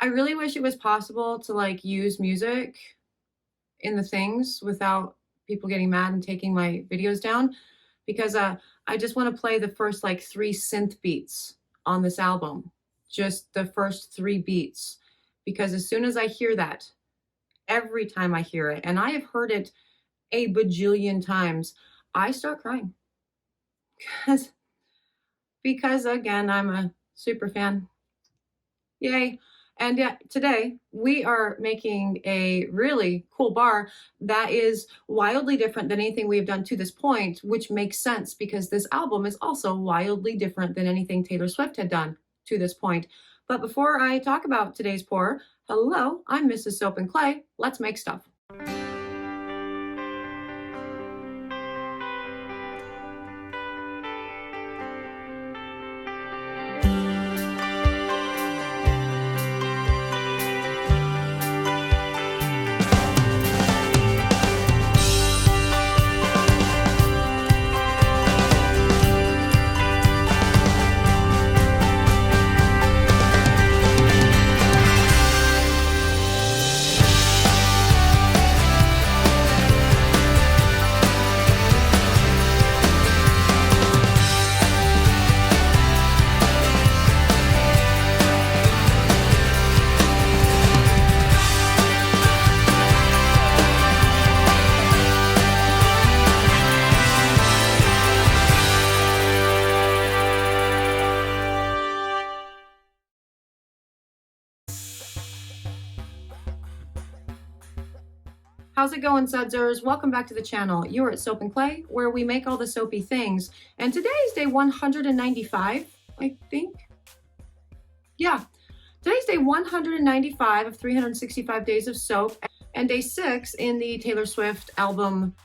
I really wish it was possible to like use music in the things without people getting mad and taking my videos down because I just want to play the first like 3 synth beats on this album, just the first 3 beats, because as soon as I hear that, every time I hear it, and I have heard it a bajillion times, I start crying because again, I'm a super fan. Yay. And yeah, today we are making a really cool bar that is wildly different than anything we've done to this point, which makes sense because this album is also wildly different than anything Taylor Swift had done to this point. But before I talk about today's pour, hello, I'm Mrs. Soap and Clay. Let's make stuff. How's it going, Sudzers? Welcome back to the channel. You're at Soap and Clay, where we make all the soapy things. And today is day 195, I think. Yeah, today's day 195 of 365 days of soap, and day 6 in the Taylor Swift album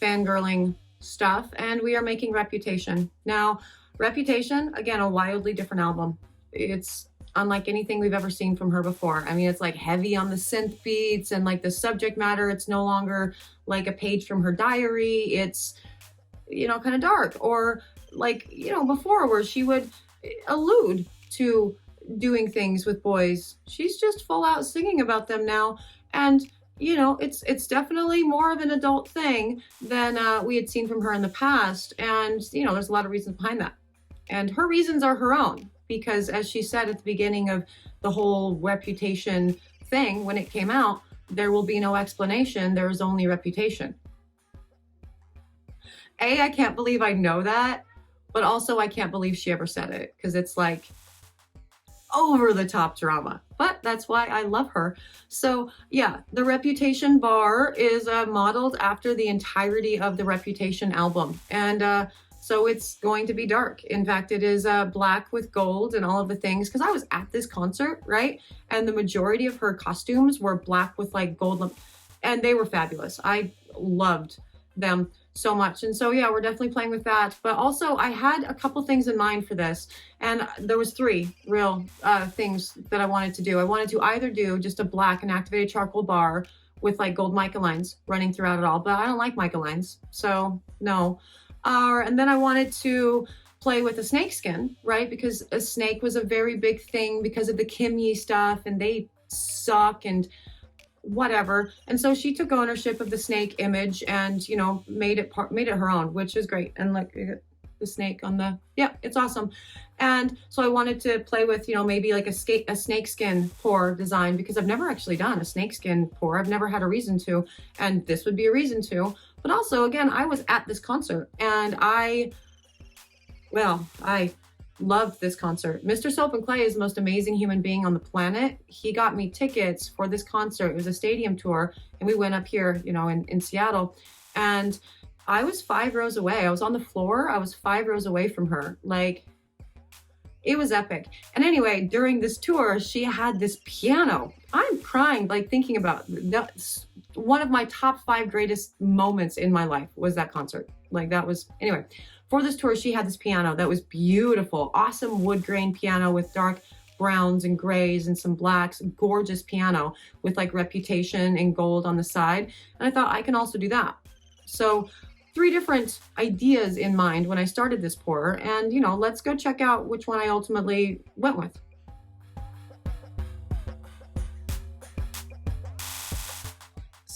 fangirling stuff. And we are making Reputation. Now, Reputation, again, a wildly different album. It's unlike anything we've ever seen from her before. I mean, it's like heavy on the synth beats and like the subject matter. It's no longer like a page from her diary. It's, you know, kind of dark, or like, you know, before where she would allude to doing things with boys. She's just full out singing about them now. And, you know, it's definitely more of an adult thing than we had seen from her in the past. And, you know, there's a lot of reasons behind that. And her reasons are her own. Because as she said at the beginning of the whole Reputation thing, when it came out, there will be no explanation, there is only reputation. I can't believe I know that, but also I can't believe she ever said it, because it's like over the top drama. But that's why I love her. So yeah, the Reputation bar is modeled after the entirety of the Reputation album. And so it's going to be dark. In fact, it is black with gold and all of the things, because I was at this concert, right? And the majority of her costumes were black with like gold, and they were fabulous. I loved them so much. And so, yeah, we're definitely playing with that. But also I had a couple things in mind for this, and there was 3 real things that I wanted to do. I wanted to either do just a black and activated charcoal bar with like gold mica lines running throughout it all, but I don't like mica lines, so no. And then I wanted to play with a snakeskin, right? Because a snake was a very big thing because of the Kim Yi stuff, and they suck and whatever. And so she took ownership of the snake image and, you know, made it her own, which is great. And like the snake on the, yeah, it's awesome. And so I wanted to play with, you know, maybe like a snakeskin pour design, because I've never actually done a snakeskin pour. I've never had a reason to, and this would be a reason to. But also, again, I was at this concert, and I loved this concert. Mr. Soap and Clay is the most amazing human being on the planet. He got me tickets for this concert. It was a stadium tour, and we went up here, you know, in Seattle. And I was 5 rows away. I was on the floor. I was 5 rows away from her. Like, it was epic. And anyway, during this tour, she had this piano. I'm crying, like thinking about that. One of my top 5 greatest moments in my life was that concert. Like that was, anyway, for this tour, she had this piano that was beautiful, awesome wood grain piano with dark browns and grays and some blacks, gorgeous piano with like Reputation and gold on the side. And I thought I can also do that. So 3 different ideas in mind when I started this pour, and you know, let's go check out which one I ultimately went with.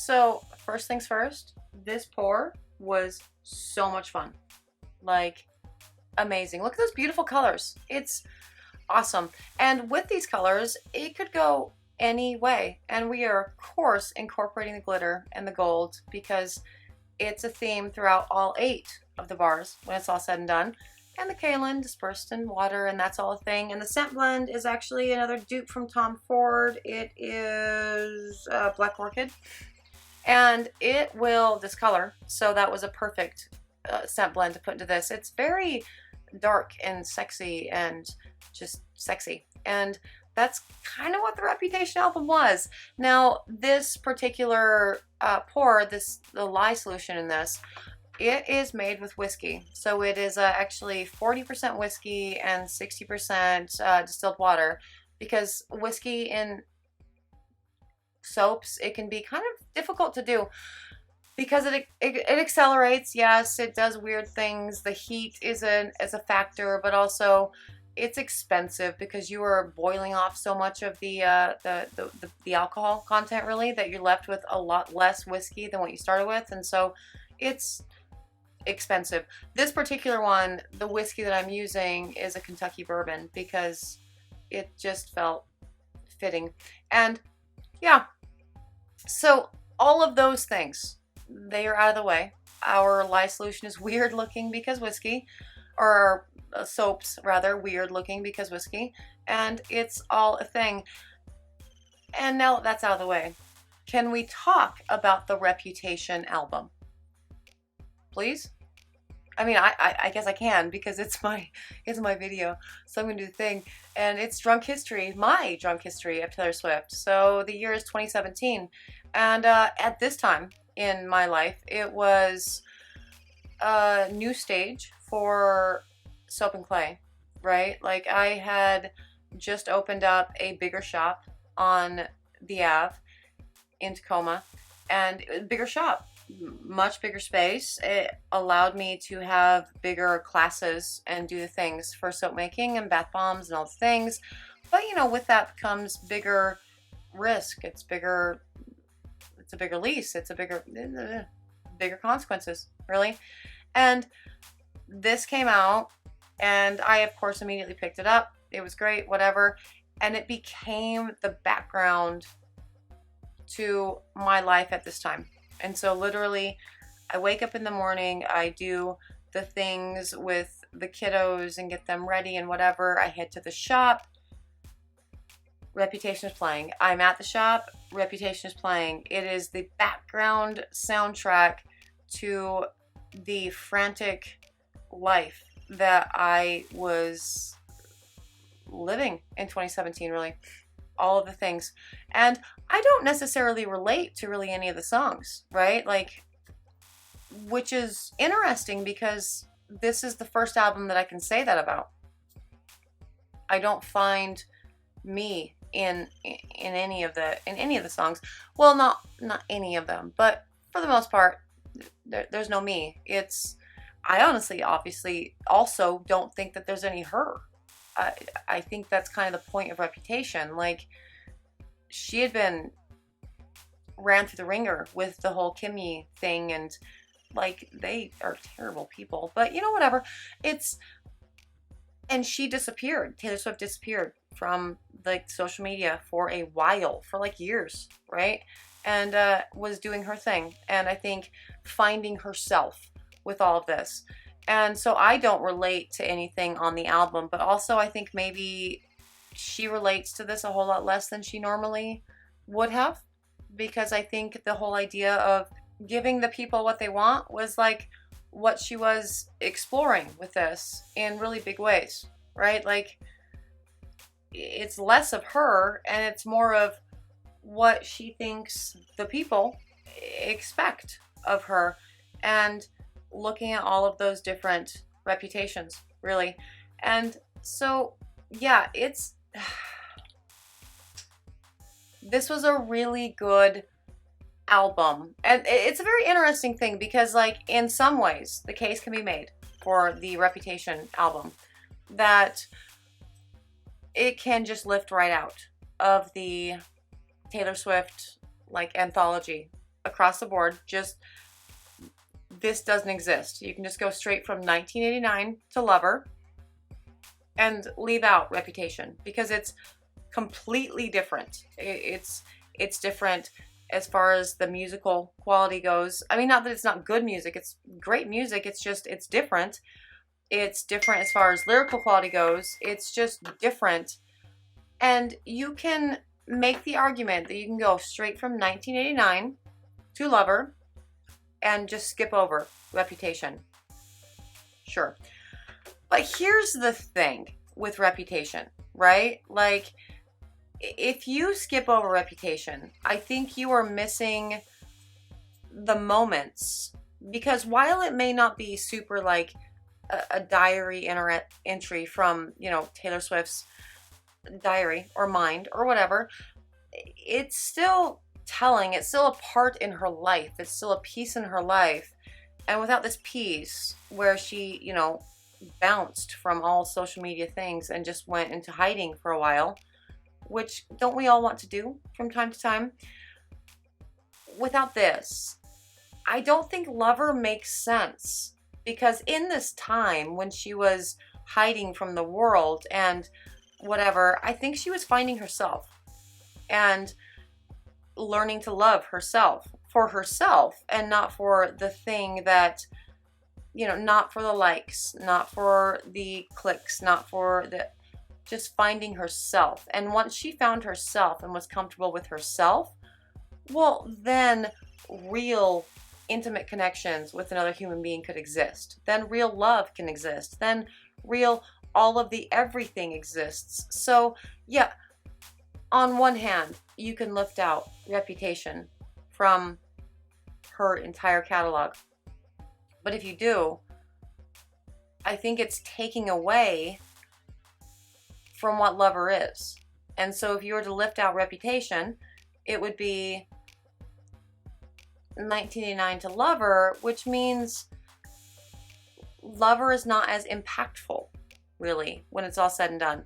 So first things first, this pour was so much fun. Like, amazing. Look at those beautiful colors. It's awesome. And with these colors, it could go any way. And we are, of course, incorporating the glitter and the gold because it's a theme throughout all 8 of the bars when it's all said and done. And the kaolin dispersed in water, and that's all a thing. And the scent blend is actually another dupe from Tom Ford. It is Black Orchid. And it will discolor, so that was a perfect scent blend to put into this. It's very dark and sexy and just sexy. And that's kind of what the Reputation album was. Now, this particular pour, the lye solution in this, it is made with whiskey. So it is actually 40% whiskey and 60% distilled water, because whiskey in soaps, it can be kind of difficult to do because it accelerates. Yes, it does weird things. The heat is a factor, but also it's expensive because you are boiling off so much of the alcohol content, really, that you're left with a lot less whiskey than what you started with, and so it's expensive. This particular one, the whiskey that I'm using is a Kentucky bourbon because it just felt fitting. And yeah, so all of those things, they are out of the way. Our lye solution is weird looking because whiskey, or soaps rather, weird looking because whiskey, and it's all a thing. And now that that's out of the way, can we talk about the Reputation album? Please? I mean, I guess I can because it's my video, so I'm gonna do the thing. And it's drunk history, my drunk history of Taylor Swift. So the year is 2017, and at this time in my life, it was a new stage for Soap and Clay, right? Like, I had just opened up a bigger shop on the Ave in Tacoma, and bigger shop, much bigger space. It allowed me to have bigger classes and do the things for soap making and bath bombs and all the things. But you know, with that comes bigger risk. It's a bigger lease. It's a bigger consequences, really. And this came out, and I of course immediately picked it up. It was great, whatever. And it became the background to my life at this time. And so literally, I wake up in the morning, I do the things with the kiddos and get them ready and whatever. I head to the shop, Reputation is playing. I'm at the shop, Reputation is playing. It is the background soundtrack to the frantic life that I was living in 2017, really. All of the things. And I don't necessarily relate to really any of the songs, right? Like, which is interesting because this is the first album that I can say that about. I don't find me in any of the songs. Well, not any of them, but for the most part, there's no me. I honestly, obviously, also don't think that there's any her. I think that's kind of the point of Reputation. Like, she had been ran through the ringer with the whole Kimmy thing, and like, they are terrible people, but you know, whatever. And she disappeared. Taylor Swift disappeared from like social media for a while, for like years, right? And was doing her thing, and I think finding herself with all of this. And so I don't relate to anything on the album, but also I think maybe she relates to this a whole lot less than she normally would have, because I think the whole idea of giving the people what they want was like what she was exploring with this in really big ways, right? Like, it's less of her and it's more of what she thinks the people expect of her, and looking at all of those different reputations, really. And so, yeah, this was a really good album. And it's a very interesting thing because, like, in some ways, the case can be made for the Reputation album that it can just lift right out of the Taylor Swift, like, anthology across the board. Just, this doesn't exist. You can just go straight from 1989 to Lover and leave out Reputation, because it's completely different. It's different as far as the musical quality goes. I mean, not that it's not good music, it's great music. It's just, it's different. It's different as far as lyrical quality goes. It's just different. And you can make the argument that you can go straight from 1989 to Lover and just skip over Reputation. Sure. But here's the thing with Reputation, right? Like, if you skip over Reputation, I think you are missing the moments, because while it may not be super like a diary entry from, you know, Taylor Swift's diary or mind or whatever, it's still telling. It's still a part in her life. It's still a piece in her life. And without this piece where she, you know, bounced from all social media things and just went into hiding for a while, which don't we all want to do from time to time? Without this, I don't think Lover makes sense, because in this time when she was hiding from the world and whatever, I think she was finding herself and learning to love herself for herself, and not for the thing that, you know, not for the likes, not for the clicks, not for the, just finding herself. And once she found herself and was comfortable with herself, well, then real intimate connections with another human being could exist. Then real love can exist. Then real, all of the everything exists. So yeah, on one hand, you can lift out Reputation from her entire catalog. But if you do, I think it's taking away from what Lover is. And so if you were to lift out Reputation, it would be 1989 to Lover, which means Lover is not as impactful, really, when it's all said and done.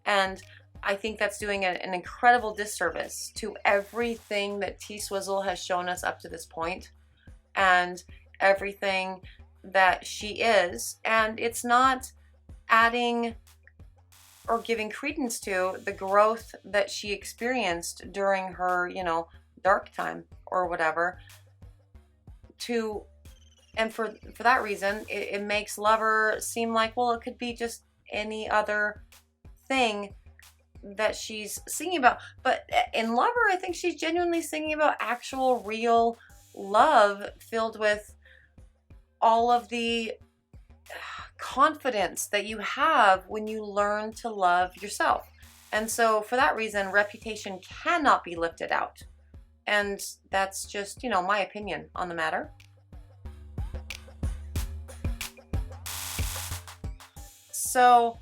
And I think that's doing an incredible disservice to everything that T-Swizzle has shown us up to this point, and everything that she is. And it's not adding or giving credence to the growth that she experienced during her, you know, dark time or whatever. And for that reason, it makes Lover seem like, well, it could be just any other thing that she's singing about. But in Lover, I think she's genuinely singing about actual real love, filled with all of the confidence that you have when you learn to love yourself. And so for that reason, Reputation cannot be lifted out. And that's just, you know, my opinion on the matter. So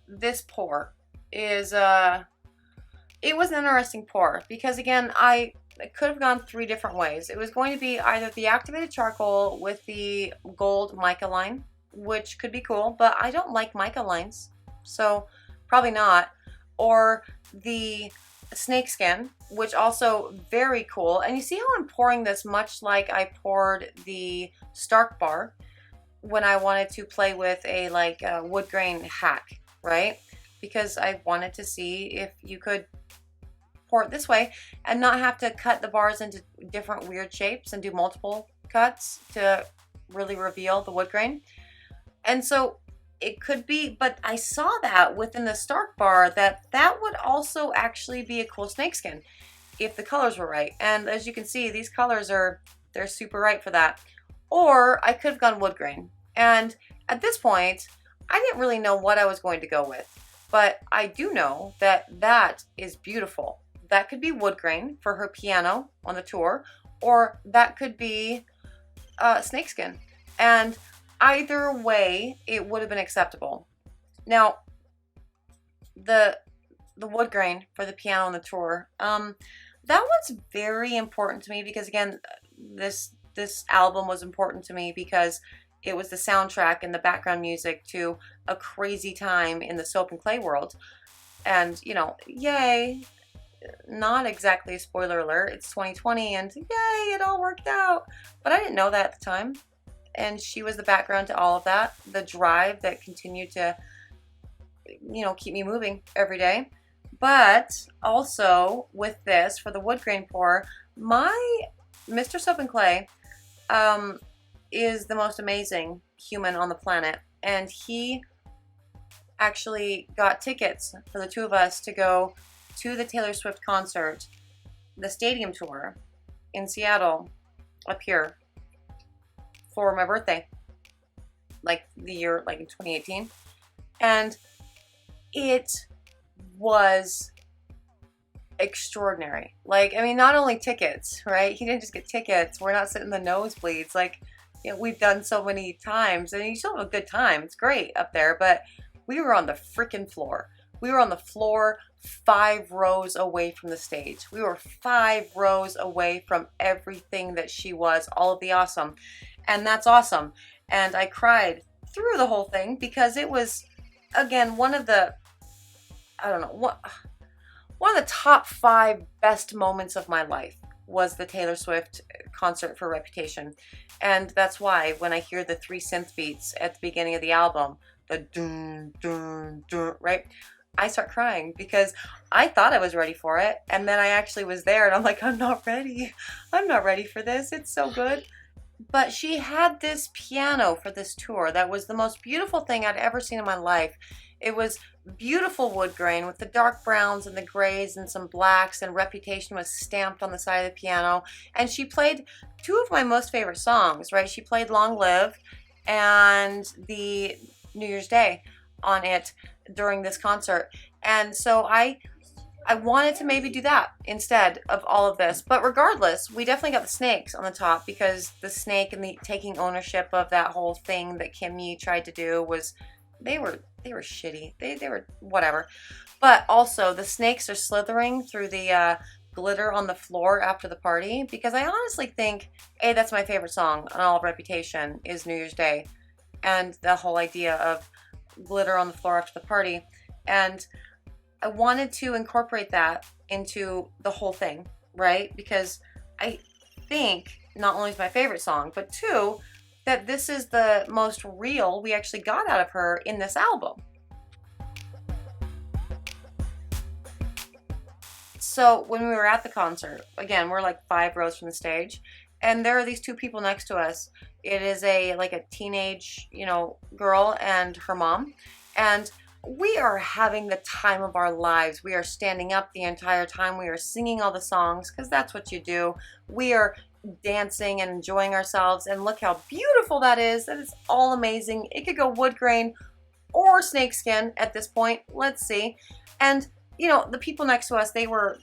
this pour is it was an interesting pour, because again, I could have gone 3 different ways. It was going to be either the activated charcoal with the gold mica line, which could be cool, but I don't like mica lines, so probably not. Or the snakeskin, which also very cool. And you see how I'm pouring this much like I poured the Stark bar when I wanted to play with a wood grain hack, right? Because I wanted to see if you could pour it this way and not have to cut the bars into different weird shapes and do multiple cuts to really reveal the wood grain. And so it could be, but I saw that within the Stark bar that would also actually be a cool snakeskin if the colors were right. And as you can see, these colors they're super right for that. Or I could have gone wood grain. And at this point, I didn't really know what I was going to go with, but I do know that is beautiful. That could be wood grain for her piano on the tour, or that could be snakeskin. And either way, it would have been acceptable. Now, the wood grain for the piano on the tour, that one's very important to me, because again, this album was important to me because it was the soundtrack and the background music to a crazy time in the soap and clay world. And, you know, yay, not exactly a spoiler alert, it's 2020 and yay, it all worked out. But I didn't know that at the time. And she was the background to all of that, the drive that continued to, you know, keep me moving every day. But also with this, for the wood grain pour, my Mr. Soap and Clay is the most amazing human on the planet. And he actually got tickets for the two of us to go to the Taylor Swift concert, the stadium tour in Seattle, up here, for my birthday, like the year, like in 2018. And it was extraordinary. Like, I mean, not only tickets, right? He didn't just get tickets. We're not sitting in the nosebleeds. Like, you know, we've done so many times, and you still have a good time. It's great up there, but we were on the freaking floor. We were on the floor 5 rows away from the stage. We were 5 rows away from everything that she was, all of the awesome. And that's awesome. And I cried through the whole thing because it was, again, one of the, I don't know, one of the top 5 best moments of my life was the Taylor Swift concert for Reputation. And that's why when I hear the 3 synth beats at the beginning of the album, the dun, dun, dun, right? I start crying because I thought I was ready for it. And then I actually was there and I'm like, I'm not ready. I'm not ready for this. It's so good. But she had this piano for this tour that was the most beautiful thing I'd ever seen in my life. It was beautiful wood grain with the dark browns and the grays and some blacks, and Reputation was stamped on the side of the piano. And she played 2 of my most favorite songs, right? She played Long Live and the New Year's Day on it during this concert. And so I wanted to maybe do that instead of all of this. But regardless, we definitely got the snakes on the top, because the snake and the taking ownership of that whole thing that Kimmy tried to do was, they were shitty. They were whatever. But also the snakes are slithering through the glitter on the floor after the party, because I honestly think, A, that's my favorite song on all of Reputation is New Year's Day. And the whole idea of glitter on the floor after the party. And I wanted to incorporate that into the whole thing, right? Because I think not only is my favorite song, but 2, that this is the most real we actually got out of her in this album. So when we were at the concert, again, we're like 5 rows from the stage, and there are these 2 people next to us. It is like a teenage, you know, girl and her mom, and we are having the time of our lives. We are standing up the entire time. We are singing all the songs, because that's what you do. We are dancing and enjoying ourselves, and look how beautiful that is. That is all amazing. It could go wood grain or snakeskin at this point. Let's see. And you know, the people next to us, they were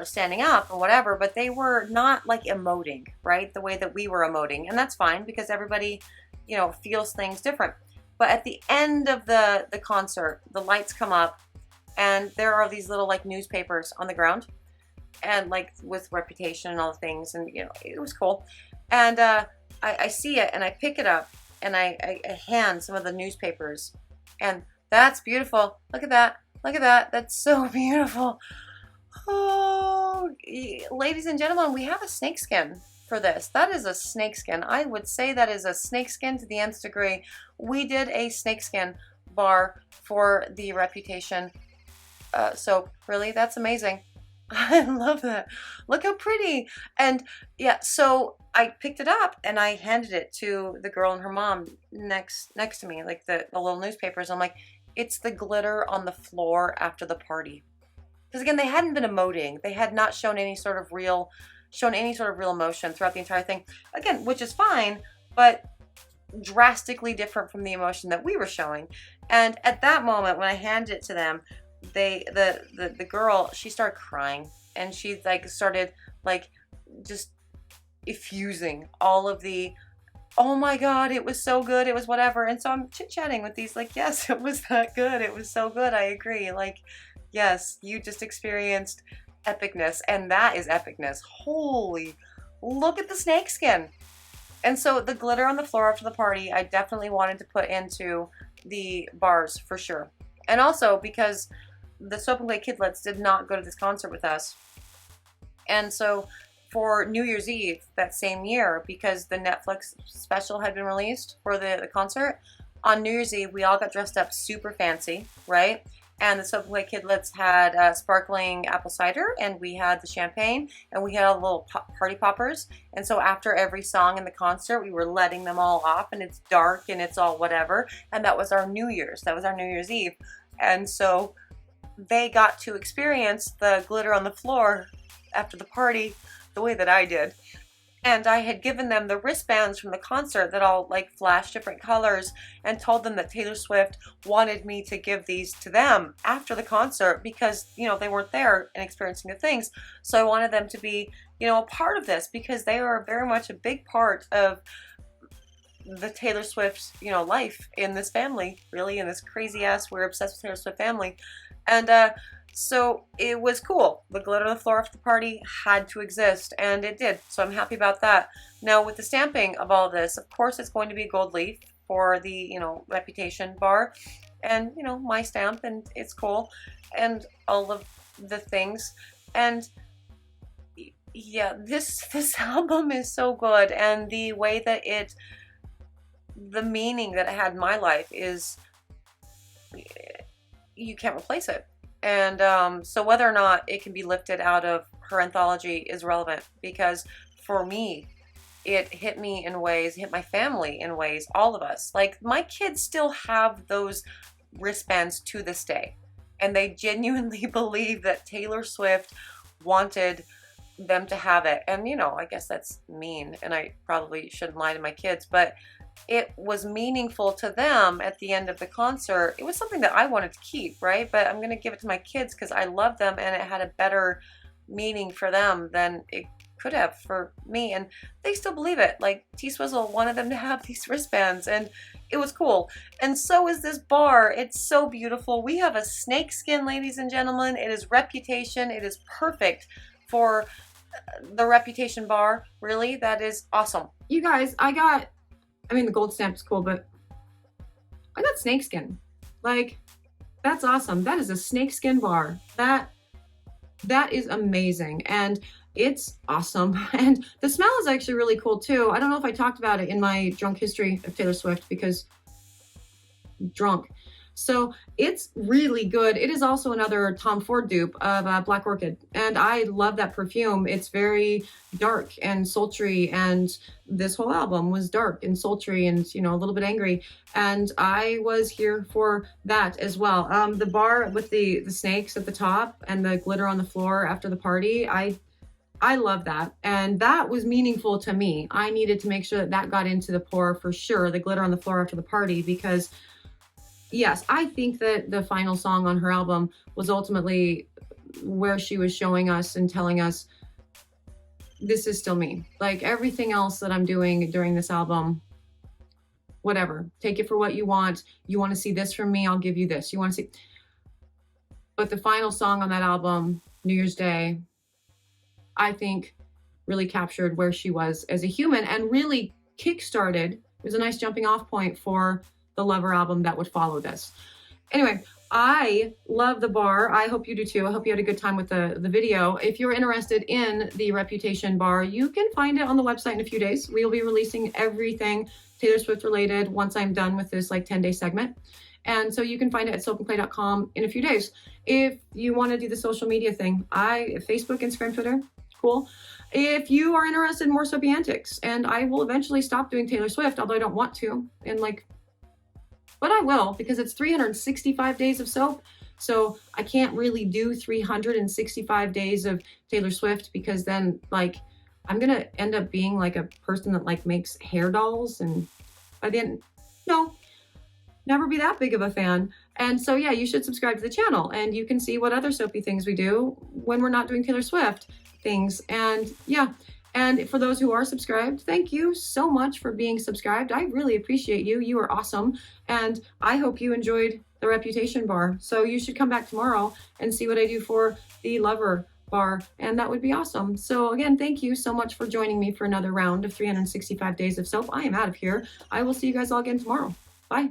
standing up or whatever, but they were not like emoting, right? The way that we were emoting. And that's fine, because everybody, you know, feels things different. But at the end of the concert, the lights come up, and there are these little like newspapers on the ground, and like with Reputation and all the things, and you know, it was cool. And I see it, and I pick it up, and I hand some of the newspapers, and that's beautiful. Look at that. Look at that. That's so beautiful. Oh, ladies and gentlemen, we have a snakeskin for this. That is a snakeskin. I would say that is a snakeskin to the nth degree. We did a snakeskin bar for the Reputation soap. Really, that's amazing. I love that. Look how pretty. And yeah, so I picked it up and I handed it to the girl and her mom next to me, like the little newspapers. I'm like, it's the glitter on the floor after the party. Because again, they hadn't been emoting. They had not shown any sort of real emotion throughout the entire thing. Again, which is fine, but drastically different from the emotion that we were showing. And at that moment, when I handed it to them, the girl, she started crying, and she like started like just effusing all of the, oh my God, it was so good, it was whatever. And so I'm chit-chatting with these like, yes, it was that good, it was so good, I agree. Like, yes, you just experienced epicness, and that is epicness. Holy, look at the snakeskin. And so the glitter on the floor after the party, I definitely wanted to put into the bars for sure. And also because the Soap and Clay Kidlets did not go to this concert with us. And so for New Year's Eve that same year, because the Netflix special had been released for the concert, on New Year's Eve, we all got dressed up super fancy, right? And the Soap and Clay Kidlets had sparkling apple cider, and we had the champagne, and we had all the little party poppers. And so after every song in the concert, we were letting them all off, and it's dark, and it's all whatever. And that was our New Year's. That was our New Year's Eve. And so they got to experience the glitter on the floor after the party the way that I did. And I had given them the wristbands from the concert that all like flash different colors, and told them that Taylor Swift wanted me to give these to them after the concert because, you know, they weren't there and experiencing the things. So I wanted them to be, you know, a part of this because they are very much a big part of the Taylor Swift, you know, life in this family, really, in this crazy ass, we're obsessed with Taylor Swift family. And so it was cool. The glitter on the floor after the party had to exist, and it did. So I'm happy about that. Now with the stamping of all of this, of course it's going to be gold leaf for the, you know, Reputation bar, and, you know, my stamp, and it's cool, and all of the things. And yeah, this album is so good, and the way that the meaning that it had in my life is, you can't replace it. And so whether or not it can be lifted out of her anthology is relevant, because for me, it hit me in ways, hit my family in ways, all of us. Like, my kids still have those wristbands to this day, and they genuinely believe that Taylor Swift wanted them to have it. And, you know, I guess that's mean, and I probably shouldn't lie to my kids, but it was meaningful to them at the end of the concert. It was something that I wanted to keep, right? But I'm going to give it to my kids because I love them, and it had a better meaning for them than it could have for me. And they still believe it. Like, T-Swizzle wanted them to have these wristbands, and it was cool. And so is this bar. It's so beautiful. We have a snakeskin, ladies and gentlemen. It is Reputation. It is perfect for the Reputation bar. Really, that is awesome. You guys, I mean, the gold stamp is cool, but I got snakeskin. Like, that's awesome. That is a snakeskin bar. That is amazing. And it's awesome. And the smell is actually really cool too. I don't know if I talked about it in my drunk history of Taylor Swift because I'm drunk. So it's really good. It is also another Tom Ford dupe of Black Orchid. And I love that perfume. It's very dark and sultry. And this whole album was dark and sultry and, you know, a little bit angry. And I was here for that as well. The bar with the snakes at the top and the glitter on the floor after the party, I love that. And that was meaningful to me. I needed to make sure that got into the pour for sure, the glitter on the floor after the party, because yes, I think that the final song on her album was ultimately where she was showing us and telling us, this is still me. Like, everything else that I'm doing during this album, whatever, take it for what you want. You want to see this from me, I'll give you this. You want to see, but the final song on that album, New Year's Day, I think really captured where she was as a human and really kickstarted. It was a nice jumping off point for the Lover album that would follow this. Anyway, I love the bar. I hope you do too. I hope you had a good time with the video. If you're interested in the Reputation bar, you can find it on the website in a few days. We'll be releasing everything Taylor Swift related once I'm done with this like 10-day segment. And so you can find it at soapandclay.com in a few days. If you want to do the social media thing, Facebook, Instagram, Twitter, cool. If you are interested in more soapy antics, and I will eventually stop doing Taylor Swift, although I don't want to, but I will, because it's 365 days of soap. So I can't really do 365 days of Taylor Swift, because then I'm going to end up being like a person that makes hair dolls. And by the end, no, never be that big of a fan. And so, yeah, you should subscribe to the channel and you can see what other soapy things we do when we're not doing Taylor Swift things. And yeah. And for those who are subscribed, thank you so much for being subscribed. I really appreciate you. You are awesome. And I hope you enjoyed the Reputation bar. So you should come back tomorrow and see what I do for the Lover bar. And that would be awesome. So again, thank you so much for joining me for another round of 365 days of soap. I am out of here. I will see you guys all again tomorrow. Bye.